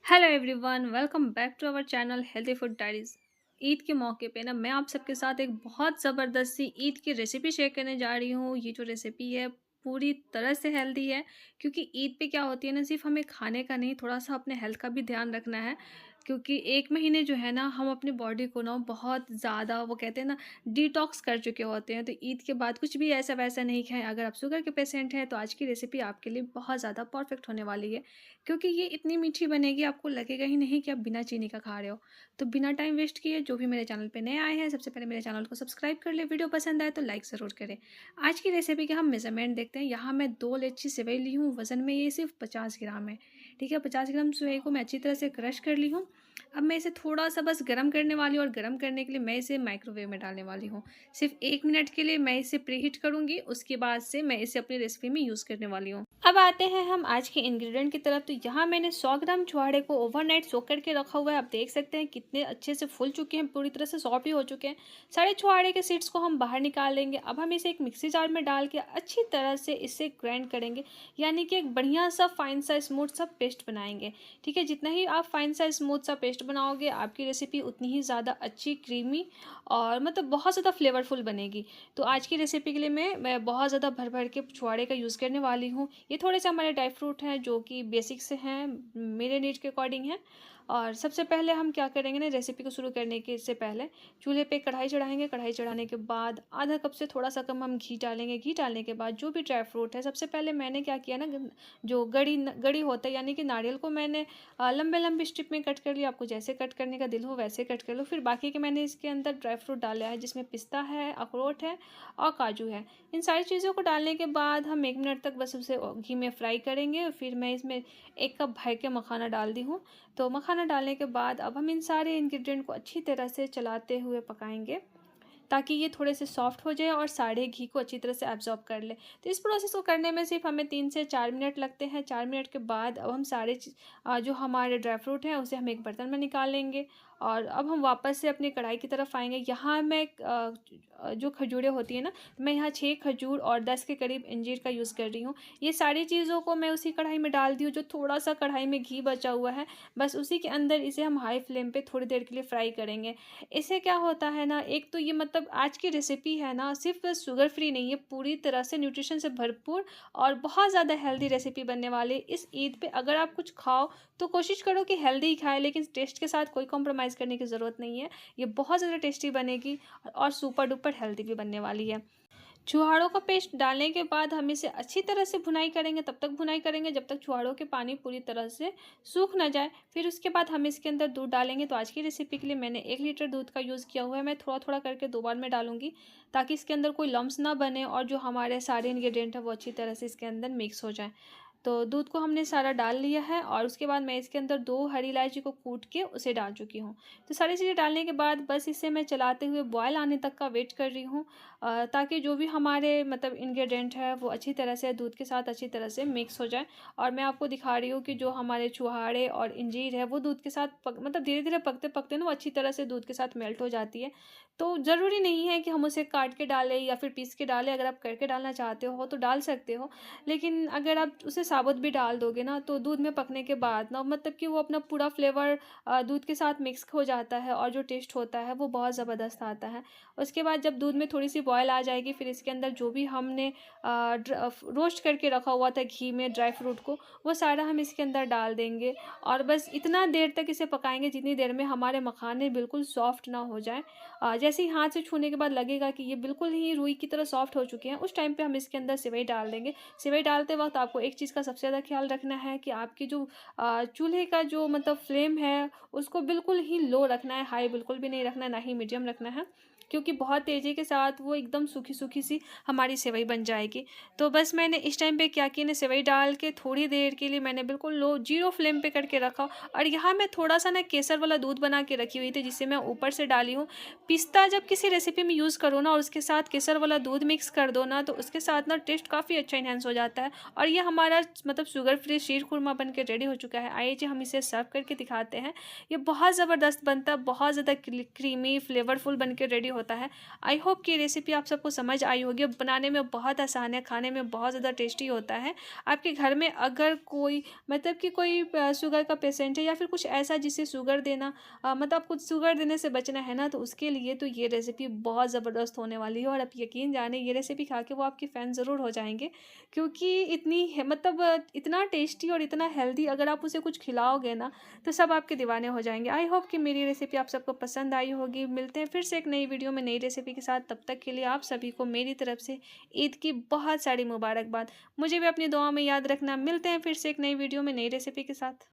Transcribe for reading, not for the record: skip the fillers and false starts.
Hello everyone, welcome back to our channel healthy food diaries. Eid के मौके पे ना मैं आप सबके साथ एक बहुत ज़बरदस्त सी ईद की रेसिपी शेयर करने जा रही हूँ। ये जो रेसिपी है पूरी तरह से हेल्दी है, क्योंकि ईद पे क्या होती है ना, सिर्फ हमें खाने का नहीं, थोड़ा सा अपने हेल्थ का भी ध्यान रखना है। क्योंकि एक महीने जो है ना, हम अपनी बॉडी को ना बहुत ज़्यादा, वो कहते हैं ना, डिटॉक्स कर चुके होते हैं। तो ईद के बाद कुछ भी ऐसा वैसा नहीं खाएं। अगर आप शुगर के पेशेंट हैं तो आज की रेसिपी आपके लिए बहुत ज़्यादा परफेक्ट होने वाली है, क्योंकि ये इतनी मीठी बनेगी आपको लगेगा ही नहीं कि आप बिना चीनी का खा रहे हो। तो बिना टाइम वेस्ट किए जो भी मेरे चैनल पे नए आए हैं, सबसे पहले मेरे चैनल को सब्सक्राइब कर ले। वीडियो पसंद आए तो लाइक ज़रूर करें। आज की रेसिपी के हम मेजरमेंट देखते हैं। यहाँ मैं 2 लेची सेवई ली हूँ। वज़न में ये सिर्फ 50 ग्राम है। ठीक है, 50 ग्राम सेवई को मैं अच्छी तरह से क्रश कर ली हूँ। अब मैं इसे थोड़ा सा बस गर्म करने वाली हूँ, और गर्म करने के लिए मैं इसे माइक्रोवेव में डालने वाली हूँ। सिर्फ 1 मिनट के लिए मैं इसे प्रीहीट करूँगी। उसके बाद से मैं इसे अपनी रेसिपी में यूज़ करने वाली हूँ। अब आते हैं हम आज के इंग्रेडिएंट की तरफ। तो यहाँ मैंने 100 ग्राम छुहाड़े को ओवरनाइट सोक करके रखा हुआ है। आप देख सकते हैं कितने अच्छे से फूल चुके हैं, पूरी तरह से सॉफ्ट भी हो चुके हैं। सारे छुहाड़े के सीड्स को हम बाहर निकाल लेंगे। अब हम इसे एक मिक्सी जार में डाल के अच्छी तरह से इसे ग्राइंड करेंगे, यानी कि एक बढ़िया सा फाइन सा स्मूथ सा पेस्ट बनाएंगे। ठीक है, जितना ही आप फाइन सा स्मूथ सा पेस्ट बनाओगे, आपकी रेसिपी उतनी ही ज़्यादा अच्छी, क्रीमी और मतलब बहुत ज़्यादा फ्लेवरफुल बनेगी। तो आज की रेसिपी के लिए मैं बहुत ज़्यादा भर भर के छुहाड़े का यूज़ करने वाली हूँ। ये थोड़े से हमारे ड्राई फ्रूट हैं जो कि बेसिक से हैं, मेरे नीड के अकॉर्डिंग हैं। और सबसे पहले हम क्या करेंगे ना, रेसिपी को शुरू करने के से पहले चूल्हे पे कढ़ाई चढ़ाएंगे। कढ़ाई चढ़ाने के बाद आधा कप से थोड़ा सा कम हम घी डालेंगे। घी डालने के बाद जो भी ड्राई फ्रूट है, सबसे पहले मैंने क्या किया ना, जो गड़ी होता है, यानी कि नारियल को मैंने लंबे लंबे स्ट्रिप में कट कर लिया। आपको जैसे कट करने का दिल हो वैसे कट कर लो। फिर बाकी के मैंने इसके अंदर ड्राई फ्रूट डाला है, जिसमें पिस्ता है, अखरोट है और काजू है। इन सारी चीज़ों को डालने के बाद हम 1 मिनट तक बस उसे घी में फ्राई करेंगे। फिर मैं इसमें 1 कप भर के मखाना डाल दी हूँ। तो मखाना डालने के बाद अब हम इन सारे इंग्रेडिएंट को अच्छी तरह से चलाते हुए पकाएंगे, ताकि ये थोड़े से सॉफ्ट हो जाए और सारे घी को अच्छी तरह से एब्जॉर्ब कर ले। तो इस प्रोसेस को करने में सिर्फ हमें 3 से 4 मिनट लगते हैं। 4 मिनट के बाद अब हम जो हमारे ड्राई फ्रूट हैं उसे हम एक बर्तन में निकाल लेंगे। और अब हम वापस से अपनी कढ़ाई की तरफ आएंगे। यहाँ मैं जो खजूरें होती है ना, मैं यहाँ 6 खजूर और 10 के करीब अंजीर का यूज़ कर रही हूँ। ये सारी चीज़ों को मैं उसी कढ़ाई में डाल दी हूँ, जो थोड़ा सा कढ़ाई में घी बचा हुआ है। बस उसी के अंदर इसे हम हाई फ्लेम पे थोड़ी देर के लिए फ्राई करेंगे। इससे क्या होता है ना, एक तो ये मतलब आज की रेसिपी है ना, सिर्फ शुगर फ्री नहीं है, पूरी तरह से न्यूट्रिशन से भरपूर और बहुत ज़्यादा हेल्दी रेसिपी बनने वाली है। इस ईद पे अगर आप कुछ खाओ तो कोशिश करो कि हेल्दी ही खाएं, लेकिन टेस्ट के साथ कोई कॉम्प्रोमाइज़ करने की ज़रूरत नहीं है। ये बहुत ज़्यादा टेस्टी बनेगी और सुपर डुपर हेल्दी भी बनने वाली है। चुहाड़ों का पेस्ट डालने के बाद हम इसे अच्छी तरह से भुनाई करेंगे। तब तक भुनाई करेंगे जब तक चुहाड़ों के पानी पूरी तरह से सूख ना जाए। फिर उसके बाद हम इसके अंदर दूध डालेंगे। तो आज की रेसिपी के लिए मैंने 1 लीटर दूध का यूज़ किया हुआ है। मैं थोड़ा थोड़ा करके 2 बार में डालूंगी, ताकि इसके अंदर कोई लम्स ना बने और जो हमारे सारे इंग्रेडिएंट है वो अच्छी तरह से इसके अंदर मिक्स हो जाए। तो दूध को हमने सारा डाल लिया है, और उसके बाद मैं इसके अंदर 2 हरी इलायची को कूट के उसे डाल चुकी हूँ। तो सारी चीज़ें डालने के बाद बस इसे मैं चलाते हुए बॉयल आने तक का वेट कर रही हूँ, ताकि जो भी हमारे मतलब इंग्रेडिएंट है वो अच्छी तरह से दूध के साथ अच्छी तरह से मिक्स हो जाए। और मैं आपको दिखा रही हूँ कि जो हमारे छुहाड़े और इंजीर है वो दूध के साथ मतलब धीरे धीरे पकते पकते ना वो अच्छी तरह से दूध के साथ मेल्ट हो जाती है। तो ज़रूरी नहीं है कि हम उसे काट के डालें या फिर पीस के डालें। अगर आप करके डालना चाहते हो तो डाल सकते हो, लेकिन अगर आप उसे साबुत भी डाल दोगे ना, तो दूध में पकने के बाद ना मतलब कि वो अपना पूरा फ्लेवर दूध के साथ मिक्स हो जाता है, और जो टेस्ट होता है वो बहुत ज़बरदस्त आता है। उसके बाद जब दूध में थोड़ी सी बॉयल आ जाएगी, फिर इसके अंदर जो भी हमने रोस्ट करके रखा हुआ था घी में ड्राई फ्रूट को, वो सारा हम इसके अंदर डाल देंगे। और बस इतना देर तक इसे पकाएंगे जितनी देर में हमारे मखाने बिल्कुल सॉफ्ट ना हो जाए। जैसे ही हाथ से छूने के बाद लगेगा कि ये बिल्कुल ही रुई की तरह सॉफ्ट हो चुके हैं, उस टाइम पे हम इसके अंदर सेवई डाल देंगे। सेवई डालते वक्त आपको एक चीज़ का सबसे ज़्यादा ख्याल रखना है कि आपकी जो चूल्हे का जो मतलब फ्लेम है उसको बिल्कुल ही लो रखना है, हाई बिल्कुल भी नहीं रखना है, ना ही मीडियम रखना है, क्योंकि बहुत तेज़ी के साथ वो एकदम सूखी सूखी सी हमारी सेवई बन जाएगी। तो बस मैंने इस टाइम पे क्या किया ना, सेवई डाल के थोड़ी देर के लिए मैंने बिल्कुल लो जीरो फ्लेम पे करके रखा। और यहाँ मैं थोड़ा सा ना केसर वाला दूध बना के रखी हुई थी, जिसे मैं ऊपर से डाली हूँ। पिस्ता जब किसी रेसिपी में यूज़ करो ना और उसके साथ केसर वाला दूध मिक्स कर दो ना, तो उसके साथ ना टेस्ट काफ़ी अच्छा इन्हेंस हो जाता है। और ये हमारा मतलब शुगर फ्री शीर खुरमा बन के रेडी हो चुका है। आइए जी हम इसे सर्व करके दिखाते हैं। ये बहुत ज़बरदस्त बनता है, बहुत ज़्यादा क्रीमी फ्लेवरफुल बन के रेडी होता है। आई होप कि रेसिपी आप सबको समझ आई होगी। बनाने में बहुत आसान है, खाने में बहुत ज़्यादा टेस्टी होता है। आपके घर में अगर कोई मतलब कि कोई शुगर का पेशेंट है या फिर कुछ ऐसा जिसे शुगर देना मतलब कुछ शुगर देने से बचना है ना, तो उसके लिए तो ये रेसिपी बहुत ज़बरदस्त होने वाली है। और आप यकीन जाने ये रेसिपी खा के वो आपके फ़ैन ज़रूर हो जाएँगे, क्योंकि मतलब इतना टेस्टी और इतना हेल्दी अगर आप उसे कुछ खिलाओगे ना, तो सब आपके दीवाने हो जाएँगे। आई होप कि मेरी रेसिपी आप सबको पसंद आई होगी। मिलते हैं फिर से एक नई वीडियो में नई रेसिपी के साथ। तब तक के लिए आप सभी को मेरी तरफ से ईद की बहुत सारी मुबारकबाद। मुझे भी अपनी दुआओं में याद रखना। मिलते हैं फिर से एक नई वीडियो में नई रेसिपी के साथ।